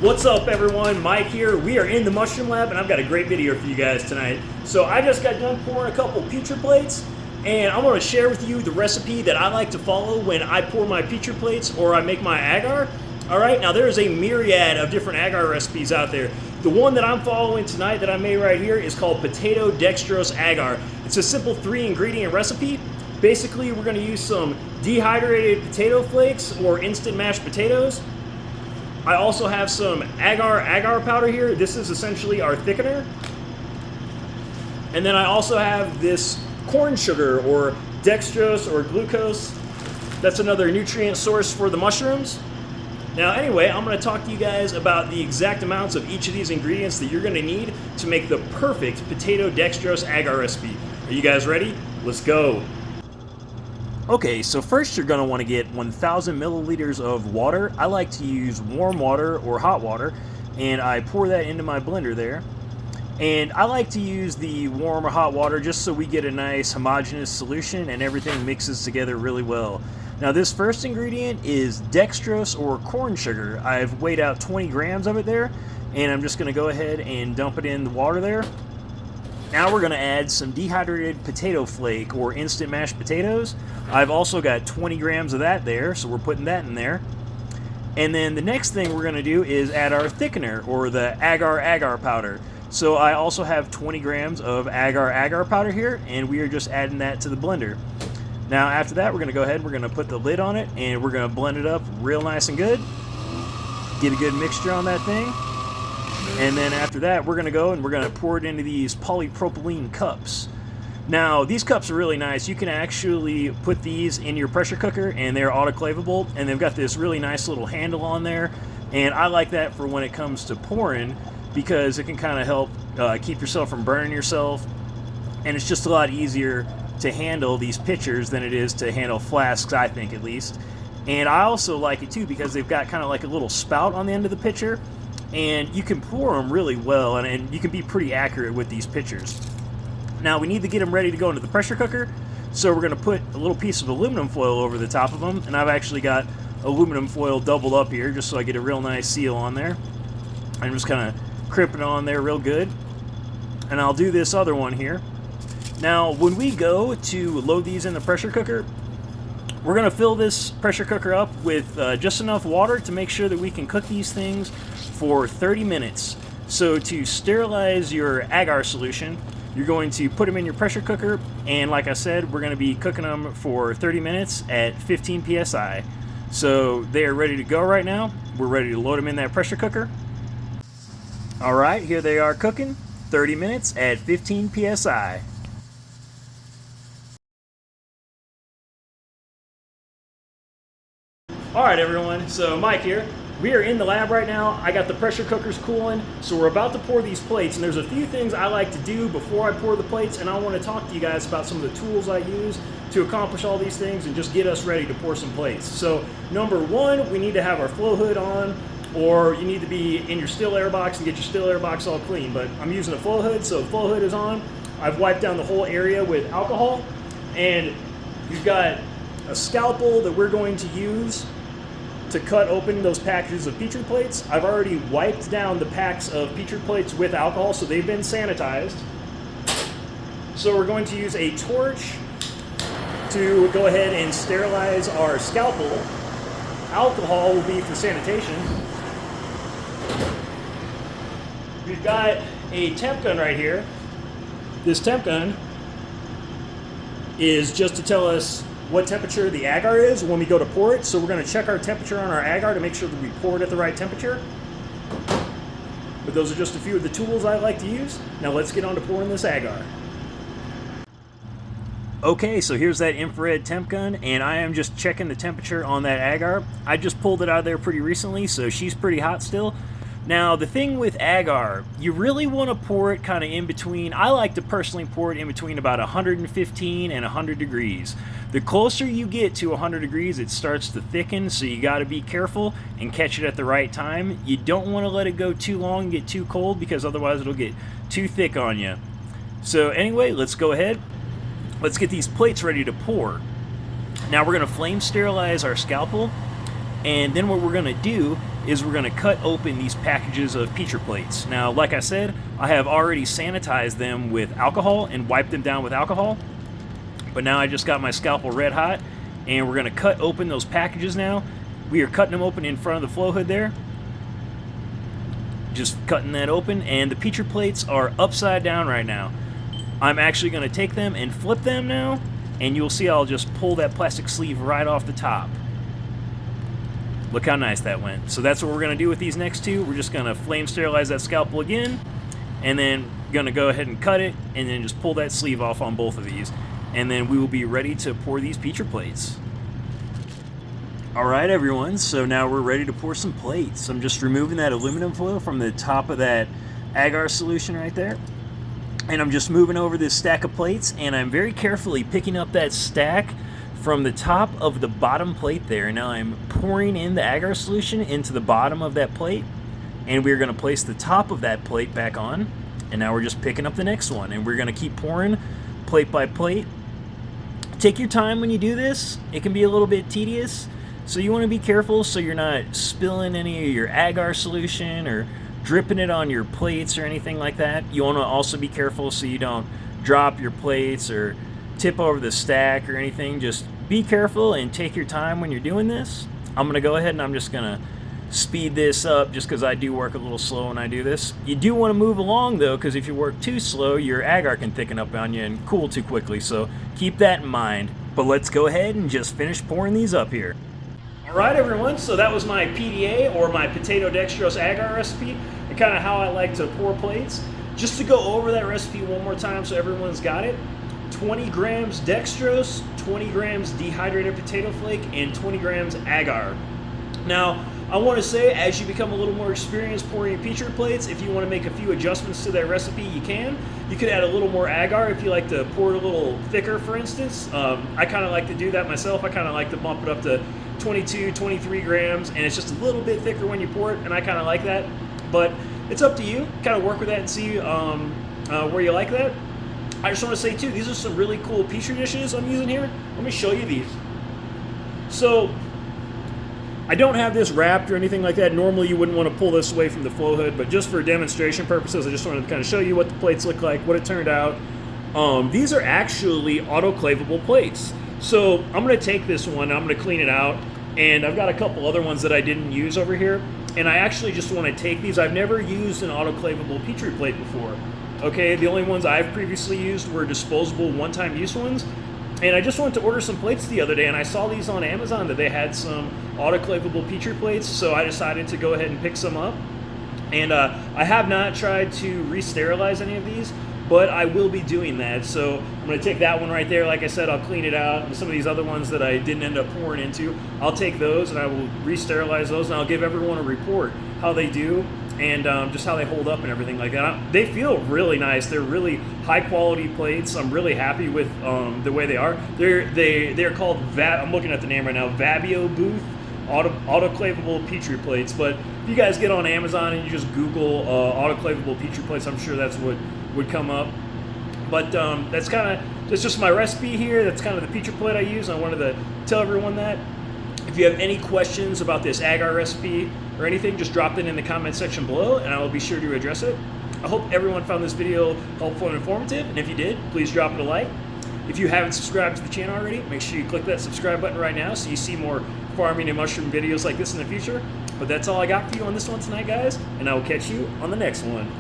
What's up everyone, Mike here. We are in the mushroom lab and I've got a great video for you guys tonight. So I just got done pouring a couple Petri plates and I'm going to share with you the recipe that I like to follow when I pour my Petri plates or I make my agar. Alright, now there's a myriad of different agar recipes out there. The one that I'm following tonight that I made right here is called potato dextrose agar. It's a simple 3-ingredient recipe. Basically we're going to use some dehydrated potato flakes or instant mashed potatoes. I also have some agar powder here. This is essentially our thickener. And then I also have this corn sugar or dextrose or glucose. That's another nutrient source for the mushrooms. Now anyway, I'm going to talk to you guys about the exact amounts of each of these ingredients that you're going to need to make the perfect potato dextrose agar recipe. Are you guys ready? Let's go. Okay, so first you're going to want to get 1,000 milliliters of water. I like to use warm water or hot water, and I pour that into my blender there. And I like to use the warm or hot water just so we get a nice homogeneous solution and everything mixes together really well. Now this first ingredient is dextrose or corn sugar. I've weighed out 20 grams of it there, and I'm just going to go ahead and dump it in the water there. Now we're going to add some dehydrated potato flake or instant mashed potatoes. I've also got 20 grams of that there, so we're putting that in there. And then the next thing we're going to do is add our thickener or the agar powder. So I also have 20 grams of agar powder here, and we are just adding that to the blender. Now after that we're going to go ahead, we're going to put the lid on it, and we're going to blend it up real nice and good. Get a good mixture on that thing. And then after that, we're going to go and we're going to pour it into these polypropylene cups. Now, these cups are really nice. You can actually put these in your pressure cooker, and they're autoclavable, and they've got this really nice little handle on there. And I like that for when it comes to pouring, because it can kind of help keep yourself from burning yourself. And it's just a lot easier to handle these pitchers than it is to handle flasks, I think at least. And I also like it too because they've got kind of like a little spout on the end of the pitcher. And you can pour them really well, and you can be pretty accurate with these pitchers. Now we need to get them ready to go into the pressure cooker, so we're going to put a little piece of aluminum foil over the top of them, and I've actually got aluminum foil doubled up here just so I get a real nice seal on there. I'm just kind of crimping it on there real good, and I'll do this other one here. Now when we go to load these in the pressure cooker, we're going to fill this pressure cooker up with just enough water to make sure that we can cook these things for 30 minutes. So to sterilize your agar solution, you're going to put them in your pressure cooker, and like I said, we're going to be cooking them for 30 minutes at 15 psi. So they are ready to go right now. We're ready to load them in that pressure cooker. Alright, here they are cooking, 30 minutes at 15 psi. Alright everyone, so Mike here. We are in the lab right now. I got the pressure cookers cooling, so we're about to pour these plates, and there's a few things I like to do before I pour the plates, and I want to talk to you guys about some of the tools I use to accomplish all these things and just get us ready to pour some plates. So number one, we need to have our flow hood on, or you need to be in your still air box and get your still air box all clean, but I'm using a flow hood, so flow hood is on. I've wiped down the whole area with alcohol, and you've got a scalpel that we're going to use to cut open those packages of Petri plates. I've already wiped down the packs of Petri plates with alcohol, so they've been sanitized. So we're going to use a torch to go ahead and sterilize our scalpel. Alcohol will be for sanitation. We've got a temp gun right here. This temp gun is just to tell us what temperature the agar is when we go to pour it. So we're going to check our temperature on our agar to make sure that we pour it at the right temperature. But those are just a few of the tools I like to use. Now let's get on to pouring this agar. Okay, so here's that infrared temp gun, and I am just checking the temperature on that agar. I just pulled it out of there pretty recently, so she's pretty hot still. Now, the thing with agar, you really want to pour it kind of in between. I like to personally pour it in between about 115 and 100 degrees. The closer you get to 100 degrees, it starts to thicken, so you got to be careful and catch it at the right time. You don't want to let it go too long and get too cold, because otherwise it'll get too thick on you. So anyway, let's go ahead. Let's get these plates ready to pour. Now we're going to flame sterilize our scalpel, and then what we're going to do is we're going to cut open these packages of Petri plates. Now, like I said, I have already sanitized them with alcohol and wiped them down with alcohol. But now I just got my scalpel red hot, and we're going to cut open those packages now. We are cutting them open in front of the flow hood there. Just cutting that open, and the Petri plates are upside down right now. I'm actually going to take them and flip them now, and you'll see I'll just pull that plastic sleeve right off the top. Look how nice that went. So that's what we're going to do with these next two. We're just going to flame sterilize that scalpel again, and then going to go ahead and cut it, and then just pull that sleeve off on both of these. And then we will be ready to pour these Petri plates. Alright everyone, so now we're ready to pour some plates. I'm just removing that aluminum foil from the top of that agar solution right there. And I'm just moving over this stack of plates, and I'm very carefully picking up that stack from the top of the bottom plate there. Now I'm pouring in the agar solution into the bottom of that plate, and we're going to place the top of that plate back on. And now we're just picking up the next one, and we're going to keep pouring plate by plate. Take your time when you do this. It can be a little bit tedious, so you want to be careful so you're not spilling any of your agar solution or dripping it on your plates or anything like that. You want to also be careful so you don't drop your plates or tip over the stack or anything. Just be careful and take your time when you're doing this. I'm going to go ahead and I'm just going to speed this up just because I do work a little slow when I do this. You do want to move along though, because if you work too slow, your agar can thicken up on you and cool too quickly, so keep that in mind. But let's go ahead and just finish pouring these up here. Alright everyone, so that was my PDA, or my potato dextrose agar recipe, and kind of how I like to pour plates. Just to go over that recipe one more time so everyone's got it: 20 grams dextrose, 20 grams dehydrated potato flake, and 20 grams agar. Now, I want to say, as you become a little more experienced pouring your Petri plates, if you want to make a few adjustments to that recipe, you can. You could add a little more agar if you like to pour it a little thicker, for instance. I kind of like to do that myself. I kind of like to bump it up to 22, 23 grams, and it's just a little bit thicker when you pour it, and I kind of like that. But it's up to you. Kind of work with that and see where you like that. I just want to say, too, these are some really cool Petri dishes I'm using here. Let me show you these. So, I don't have this wrapped or anything like that. Normally you wouldn't want to pull this away from the flow hood, but just for demonstration purposes, I just wanted to kind of show you what the plates look like, what it turned out. These are actually autoclavable plates. So I'm going to take this one, I'm going to clean it out, and I've got a couple other ones that I didn't use over here, and I actually just want to take these. I've never used an autoclavable Petri plate before. Okay, the only ones I've previously used were disposable one-time use ones. And I just went to order some plates the other day, and I saw these on Amazon that they had some autoclavable Petri plates, so I decided to go ahead and pick some up. And I have not tried to re-sterilize any of these, but I will be doing that. So I'm going to take that one right there. Like I said, I'll clean it out. And some of these other ones that I didn't end up pouring into, I'll take those and I will re-sterilize those, and I'll give everyone a report how they do and just how they hold up and everything like that. They feel really nice. They're really high quality plates. I'm really happy with the way they are. They're called I'm looking at the name right now, Vabio Booth autoclavable Petri plates. But if you guys get on Amazon and you just Google autoclavable Petri plates, I'm sure that's what would come up. But that's just my recipe here. That's kind of the Petri plate I use. I wanted to tell everyone that. If you have any questions about this agar recipe or anything, just drop it in the comment section below and I will be sure to address it. I hope everyone found this video helpful and informative, and if you did, please drop it a like. If you haven't subscribed to the channel already, make sure you click that subscribe button right now so you see more farming and mushroom videos like this in the future. But that's all I got for you on this one tonight, guys, and I will catch you on the next one.